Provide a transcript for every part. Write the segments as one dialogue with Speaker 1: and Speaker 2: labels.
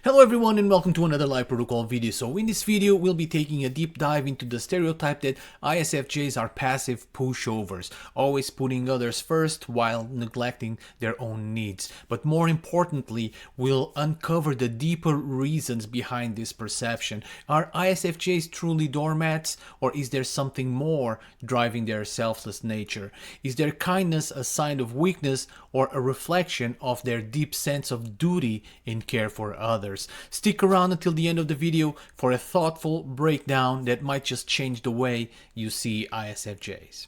Speaker 1: Hello everyone and welcome to another live protocol video. So in this video we'll be taking a deep dive into the stereotype that ISFJs are passive pushovers, always putting others first while neglecting their own needs. But more importantly, we'll uncover the deeper reasons behind this perception. Are ISFJs truly doormats, or is there something more driving their selfless nature? Is their kindness a sign of weakness or a reflection of their deep sense of duty in care for others? Stick around until the end of the video for a thoughtful breakdown that might just change the way you see ISFJs.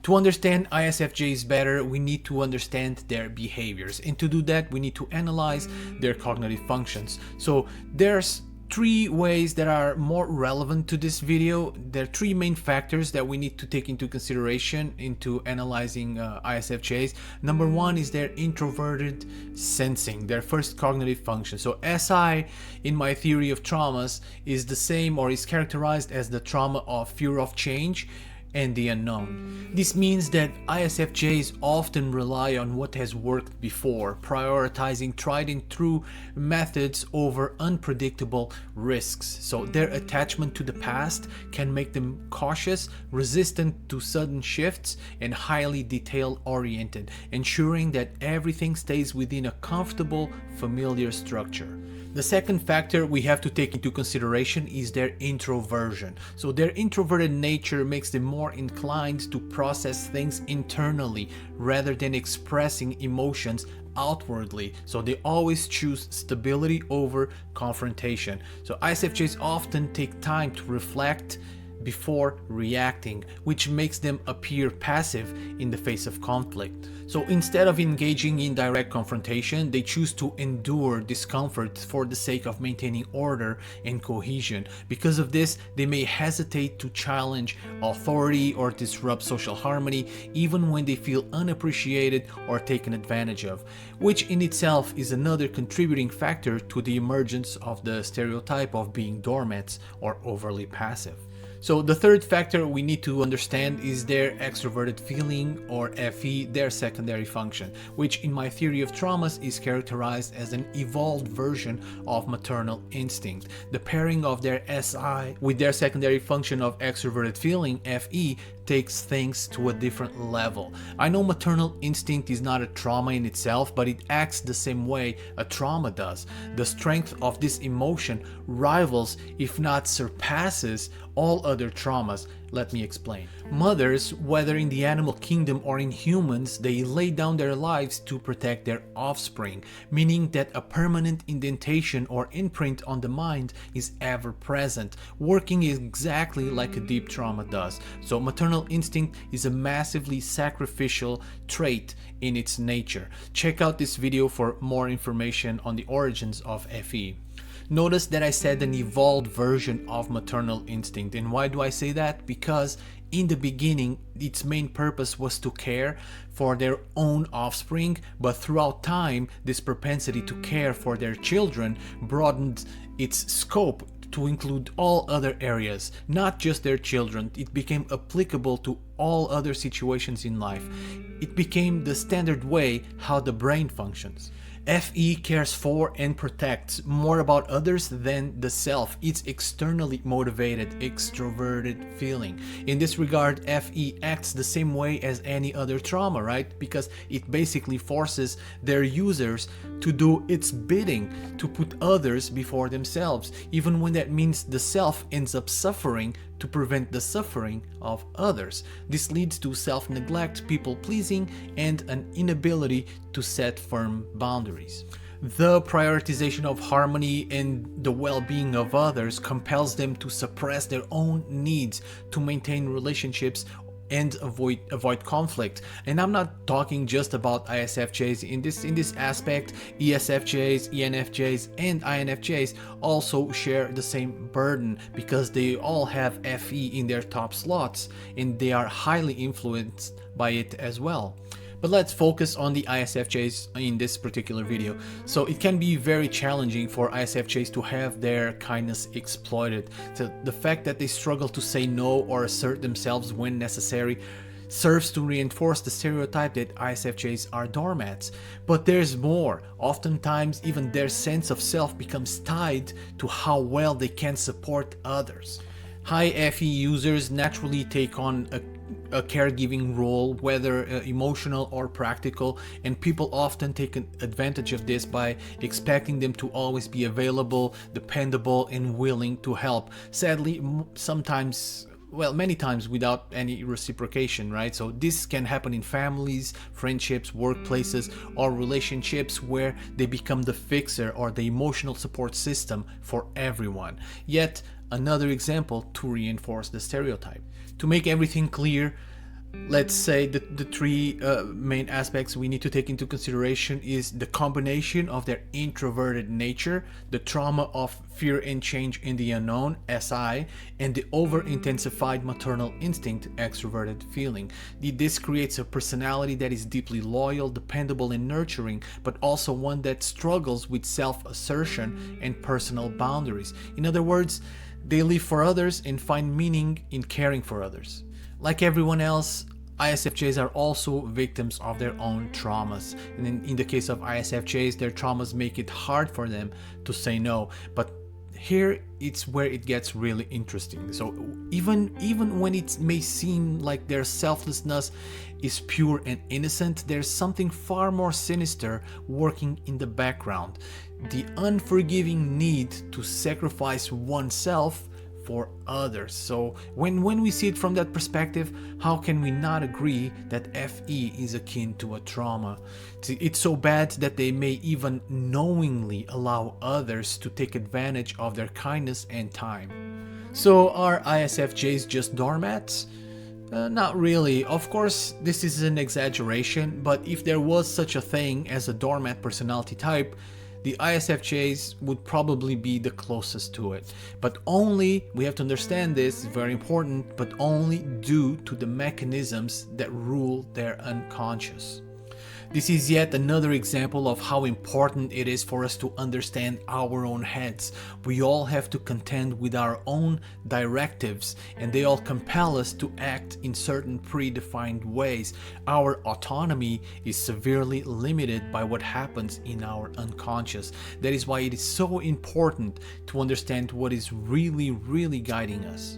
Speaker 1: To understand ISFJs better, we need to understand their behaviors, and to do that we need to analyze their cognitive functions. So there's three ways that are more relevant to this video. There are three main factors that we need to take into consideration into analyzing ISFJs. Number one is their introverted sensing, their first cognitive function. So SI in my theory of traumas is the same, or is characterized as the trauma of fear of change and the unknown. This means that ISFJs often rely on what has worked before, prioritizing tried and true methods over unpredictable risks. So their attachment to the past can make them cautious, resistant to sudden shifts, and highly detail oriented, ensuring that everything stays within a comfortable, familiar structure. The second factor we have to take into consideration is their introversion. So their introverted nature makes them more inclined to process things internally rather than expressing emotions outwardly. So they always choose stability over confrontation. So ISFJs often take time to reflect before reacting, which makes them appear passive in the face of conflict. So instead of engaging in direct confrontation, they choose to endure discomfort for the sake of maintaining order and cohesion. Because of this, they may hesitate to challenge authority or disrupt social harmony, even when they feel unappreciated or taken advantage of, which in itself is another contributing factor to the emergence of the stereotype of being doormats or overly passive. So the third factor we need to understand is their extroverted feeling, or FE, their secondary function, which in my theory of traumas is characterized as an evolved version of maternal instinct. The pairing of their SI with their secondary function of extroverted feeling, FE, takes things to a different level. I know maternal instinct is not a trauma in itself, but it acts the same way a trauma does. The strength of this emotion rivals, if not surpasses, all other traumas. Let me explain. Mothers, whether in the animal kingdom or in humans, they lay down their lives to protect their offspring, meaning that a permanent indentation or imprint on the mind is ever present, working exactly like a deep trauma does. So maternal instinct is a massively sacrificial trait in its nature. Check out this video for more information on the origins of FE. Notice that I said an evolved version of maternal instinct. And why do I say that? Because in the beginning, its main purpose was to care for their own offspring, but throughout time, this propensity to care for their children broadened its scope to include all other areas, not just their children. It became applicable to all other situations in life. It became the standard way how the brain functions. FE cares for and protects more about others than the self. It's externally motivated, extroverted feeling. In this regard, FE acts the same way as any other trauma, right? Because it basically forces their users to do its bidding, to put others before themselves, even when that means the self ends up suffering to prevent the suffering of others. This leads to self-neglect, people-pleasing, and an inability to set firm boundaries. The prioritization of harmony and the well-being of others compels them to suppress their own needs to maintain relationships and avoid conflict. And I'm not talking just about ISFJs. In this aspect, ESFJs, ENFJs, and INFJs also share the same burden, because they all have FE in their top slots and they are highly influenced by it as well. But let's focus on the ISFJs in this particular video. So it can be very challenging for ISFJs to have their kindness exploited. So the fact that they struggle to say no or assert themselves when necessary serves to reinforce the stereotype that ISFJs are doormats. But there's more. Oftentimes, even their sense of self becomes tied to how well they can support others. High FE users naturally take on a caregiving role, whether emotional or practical, and people often take advantage of this by expecting them to always be available, dependable, and willing to help. Sadly, sometimes, well, many times without any reciprocation, right? So this can happen in families, friendships, workplaces, or relationships where they become the fixer or the emotional support system for everyone. Yet another example to reinforce the stereotype. To make everything clear, let's say that the three main aspects we need to take into consideration is the combination of their introverted nature, the trauma of fear and change in the unknown, SI, and the over-intensified maternal instinct, extroverted feeling. This creates a personality that is deeply loyal, dependable, and nurturing, but also one that struggles with self-assertion and personal boundaries. In other words, they live for others and find meaning in caring for others. Like everyone else, ISFJs are also victims of their own traumas. And in the case of ISFJs, their traumas make it hard for them to say no. But here it's where it gets really interesting. So even when it may seem like their selflessness is pure and innocent, there's something far more sinister working in the background. The unforgiving need to sacrifice oneself for others. So when we see it from that perspective, how can we not agree that FE is akin to a trauma? It's so bad that they may even knowingly allow others to take advantage of their kindness and time. So are ISFJs just doormats? Not really. Of course, this is an exaggeration, but if there was such a thing as a doormat personality type, the ISFJs would probably be the closest to it. But only, we have to understand this, very important, but only due to the mechanisms that rule their unconscious. This is yet another example of how important it is for us to understand our own heads. We all have to contend with our own directives, and they all compel us to act in certain predefined ways. Our autonomy is severely limited by what happens in our unconscious. That is why it is so important to understand what is really guiding us.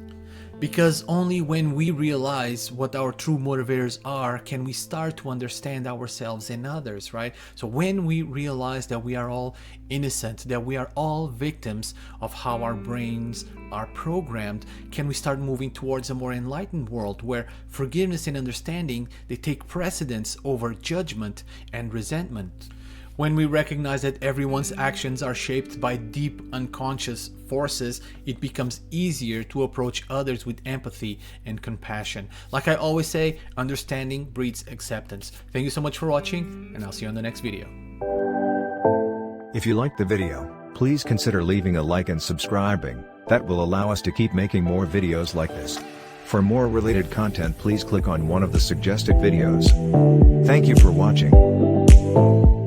Speaker 1: Because only when we realize what our true motivators are can we start to understand ourselves and others, right? So when we realize that we are all innocent, that we are all victims of how our brains are programmed, can we start moving towards a more enlightened world where forgiveness and understanding, they take precedence over judgment and resentment. When we recognize that everyone's actions are shaped by deep unconscious forces, it becomes easier to approach others with empathy and compassion. Like I always say, understanding breeds acceptance. Thank you so much for watching, and I'll see you on the next video.
Speaker 2: If you liked the video, please consider leaving a like and subscribing. That will allow us to keep making more videos like this. For more related content, please click on one of the suggested videos. Thank you for watching.